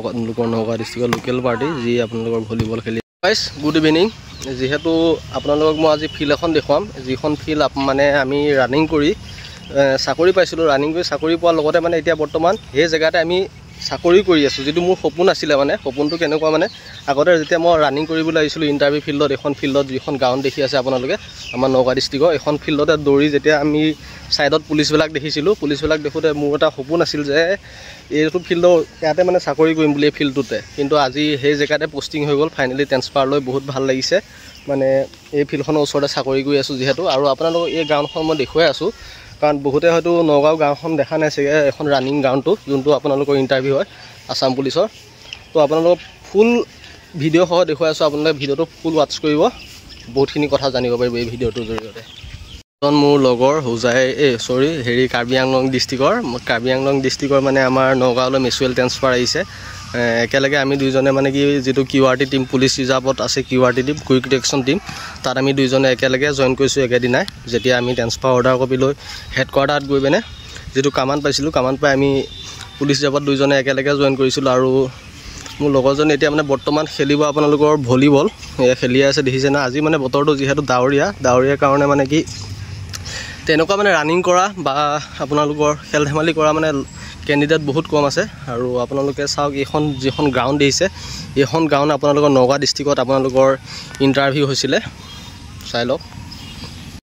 আপোনালোকৰ নগাঁও ডিষ্ট্ৰিক্টৰ local party যি আপোনালোকৰ ভলীবল খেলি গাইজ গুড ইভিনিং যিহেতু আপোনালোকক মই আজি ফিল্ড এখন দেখুৱাম যিখন ফিল্ড মানে আমি ৰানিং কৰি চাকৰি পাইছিলোঁ ৰানিং কৰি চাকৰি পোৱাৰ লগতে মানে এতিয়া বৰ্তমান সেই জেগাতে আমি চাকৰি কৰি আছোঁ যিটো মোৰ সপোন আছিলে মানে সপোনটো কেনেকুৱা মানে আগতে যেতিয়া মই ৰানিং কৰিবলৈ আহিছিলোঁ ইণ্টাৰভিউ ফিল্ডত এখন ফিল্ডত যিখন গাঁৱত দেখি আছে আপোনালোকে আমাৰ নগাঁও ডিষ্ট্ৰিক্টৰ এখন ফিল্ডতে দৌৰি যেতিয়া আমি ছাইডত পুলিচবিলাক দেখিছিলোঁ পুলিচবিলাক দেখোঁতে মোৰ এটা সপোন আছিল যে এইটো ফিল্ডৰ ইয়াতে মানে চাকৰি কৰিম বুলি এই ফিল্ডটোতে কিন্তু আজি সেই জেগাতে পষ্টিং হৈ গ'ল ফাইনেলি ট্ৰেন্সফাৰ লৈ বহুত ভাল লাগিছে মানে এই ফিল্ডখনৰ ওচৰতে চাকৰি কৰি আছোঁ যিহেতু আৰু আপোনালোকক এই গাঁওখন মই দেখুৱাই আছোঁ কাৰণ বহুতে হয়তো নগাঁও গাঁওখন দেখা নাই চাগে এখন ৰানিং গ্ৰাউণ্ডটো যোনটো আপোনালোকৰ ইণ্টাৰভিউ হয় আছাম পুলিচৰ তো আপোনালোকক ফুল ভিডিঅ' সহ দেখুৱাই আছোঁ আপোনালোকে ভিডিঅ'টো ফুল ৱাটচ কৰিব বহুতখিনি কথা জানিব পাৰিব এই ভিডিঅ'টোৰ জৰিয়তে মোৰ লগৰ হোজাই কাৰ্বি আংলং ডিষ্ট্ৰিক্টৰ মানে আমাৰ নগাঁৱলৈ মিউচুৱেল ট্ৰেন্সফাৰ আহিছে একেলগে আমি দুইজনে মানে কি যিটো QRT টিম পুলিচ ৰিজাৰ্ভত আছে QRT team quick reaction team তাত আমি দুইজনে একেলগে জইন কৰিছোঁ একেদিনাই যেতিয়া আমি ট্ৰেন্সফাৰ অৰ্ডাৰ কপি লৈ হেডকোৱাৰ্টাৰত গৈ পিনে যিটো কামান পাইছিলোঁ কামান পাই আমি পুলিচ ৰিজাৰ্ভত দুইজনে একেলগে জইন কৰিছিলোঁ আৰু মোৰ লগৰজন এতিয়া মানে বৰ্তমান খেলিব আপোনালোকৰ ভলীবল খেলি আছে দেখিছে না আজি মানে বতৰটো যিহেতু ডাৱৰীয়া কাৰণে মানে কি তেনেকুৱা মানে ৰানিং কৰা বা আপোনালোকৰ খেল ধেমালি কৰা মানে কেণ্ডিডেট বহুত কম আছে আৰু আপোনালোকে চাওক এইখন যিখন গ্ৰাউণ্ড দেখিছে এইখন গ্ৰাউণ্ড আপোনালোকৰ নগাঁও ডিষ্ট্ৰিক্টত আপোনালোকৰ ইণ্টাৰভিউ হৈছিলে চাই লওক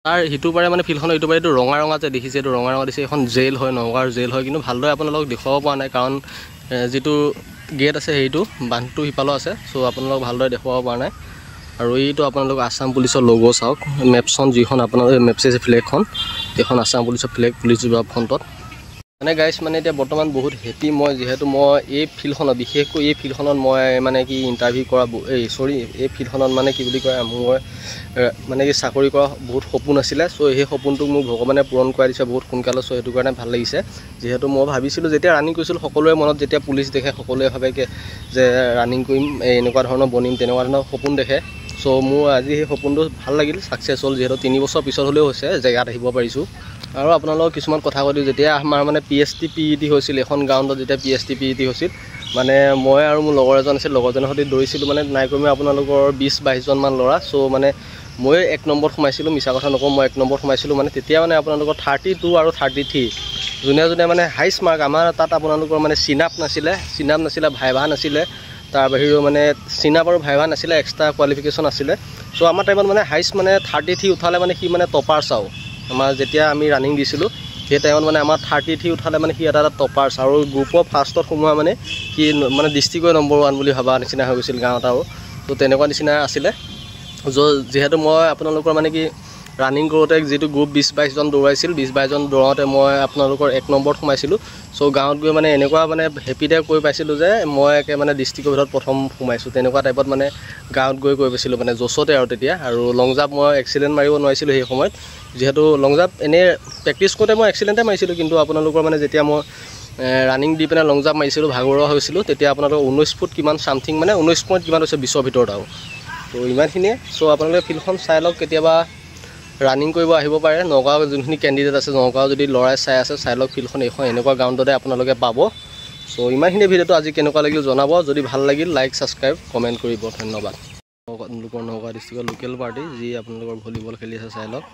তাৰ সিটো পাৰে মানে ফিল্ডখনৰ ইটো পাৰে এইটো ৰঙা যে দেখিছে এইটো ৰঙা দিছে এখন জেল হয় নগাঁৱৰ জেল হয় কিন্তু ভালদৰে আপোনালোকক দেখুৱাব পৰা নাই কাৰণ যিটো গেট আছে সেইটো বান্ধটো সিফালেও আছে চ' আপোনালোকক ভালদৰে দেখুৱাব পৰা নাই আৰু এইটো আপোনালোক আছাম পুলিচৰ লগ' চাওক মেপখন যিখন আপোনালোকে মেপ চাইছে ফ্লেগখন এইখন আছাম পুলিচৰ ফ্লেগ পুলিচ ৰিজাৰ্ভ ফ্ৰণ্টত মানে গাইজ মানে এতিয়া বৰ্তমান বহুত হেপী মই যিহেতু মই এই ফিল্ডখনত বিশেষকৈ এই ফিল্ডখনত মই মানে কি ইণ্টাৰভিউ কৰা এই ফিল্ডখনত মানে কি বুলি কয় মই মানে কি চাকৰি কৰা বহুত সপোন আছিলে চ' সেই সপোনটোক মোক ভগৱানে পূৰণ কৰাই দিছে বহুত সোনকালে চ' সেইটো কাৰণে ভাল লাগিছে যিহেতু মই ভাবিছিলোঁ যেতিয়া ৰানিং কৰিছিলোঁ সকলোৰে মনত যেতিয়া পুলিচ দেখে সকলোৱে ভাবে যে ৰানিং কৰিম এনেকুৱা ধৰণৰ বনিম তেনেকুৱা ধৰণৰ সপোন দেখে চ' মোৰ আজি সেই সপোনটো ভাল লাগিল ছাকচেছ হ'ল যিহেতু 3 বছৰ পিছত হ'লেও হৈছে জেগাত আহিব পাৰিছোঁ আৰু আপোনালোকক কিছুমান কথা কৈ দিওঁ যেতিয়া আমাৰ মানে PST PET হৈছিল এখন গ্ৰাউণ্ডত যেতিয়া PST PET হৈছিল মানে মই আৰু মোৰ লগৰ এজন আছিল লগৰজনৰ সৈতে দৌৰিছিলোঁ মানে নাই কমেও আপোনালোকৰ 20-22জনমান ল'ৰা চ' মানে মই 1 নম্বৰত সোমাইছিলোঁ মিছা কথা নকওঁ মই 1 নম্বৰত সোমাইছিলোঁ মানে তেতিয়া মানে আপোনালোকৰ 32 আৰু 33 যোনে মানে হাইষ্ট মাৰ্ক আমাৰ তাত আপোনালোকৰ মানে চিনাপ নাছিলে ভাইভা নাছিলে তাৰ বাহিৰেও মানে চিনাপ আৰু ভাইভা নাছিলে এক্সট্ৰা কোৱালিফিকেশ্যন আছিলে চ' আমাৰ টাইমত মানে হাইষ্ট মানে 33 উঠালে মানে সি মানে টপাৰ চাওঁ আমাৰ যেতিয়া আমি ৰানিং দিছিলোঁ সেই টাইমত মানে আমাৰ 33 উঠালে মানে সি এটা টপাৰ্ছ আৰু গ্ৰুপৰ ফাৰ্ষ্টত সোমোৱা মানে সি মানে ডিষ্ট্ৰিক্টৰ নম্বৰ 1 বুলি ভাবা নিচিনা হৈ গৈছিল গাঁৱত আৰু তো তেনেকুৱা নিচিনা আছিলে যিহেতু মই আপোনালোকৰ মানে কি ৰানিং কৰোঁতে যিটো গ্ৰুপ 20-22জন দৌৰাইছিল 20-22জন দৌৰাওঁতে মই আপোনালোকৰ 1 নম্বৰত সোমাইছিলোঁ চ' গাঁৱত গৈ মানে এনেকুৱা মানে হেপিতে কৈ পাইছিলোঁ যে মই মানে ডিষ্ট্ৰিক্টৰ ভিতৰত প্ৰথম সোমাইছোঁ তেনেকুৱা টাইপত মানে গাঁৱত গৈ পাইছিলোঁ মানে জ'চতে আৰু তেতিয়া আৰু লং জাম্প মই এক্সিলেণ্ট মাৰিব নোৱাৰিছিলোঁ সেই সময়ত যিহেতু লং জাম্প এনেই প্ৰেক্টিছ কৰোঁতে মই এক্সিলেণ্টে মাৰিছিলোঁ কিন্তু আপোনালোকৰ মানে যেতিয়া মই ৰানিং দি পিনে লং জাম্প মাৰিছিলোঁ ভাগৰুৱা হৈছিলোঁ তেতিয়া আপোনালোকৰ 19 ফুট কিমান চামথিং মানে 19 পইণ্ট কিমান হৈছে 20ৰ ভিতৰত আৰু তো ইমানখিনিয়ে চ' আপোনালোকে ফিল্ডখন চাই লওক কেতিয়াবা ৰানিং কৰিব আহিব পাৰে নগাঁও যোনখিনি কেণ্ডিডেট আছে নগাঁও যদি ল'ৰাই চাই আছে চাই লওক ফিল্ডখন এইখন এনেকুৱা গ্ৰাউণ্ডতে আপোনালোকে পাব চ' ইমানখিনি ভিডিঅ'টো আজি কেনেকুৱা লাগিল জনাব যদি ভাল লাগিল লাইক ছাবস্ক্ৰাইব কমেণ্ট কৰিব ধন্যবাদ আপোনালোকৰ নগাঁও ডিষ্ট্ৰিক্টৰ লোকেল পাৰ্টি যি আপোনালোকৰ ভলীবল খেলি আছে চাই লওক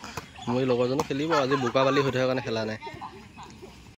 মোৰ লগৰজনো খেলিব আজি বোকা বালি হৈ থকাৰ কাৰণে খেলা নাই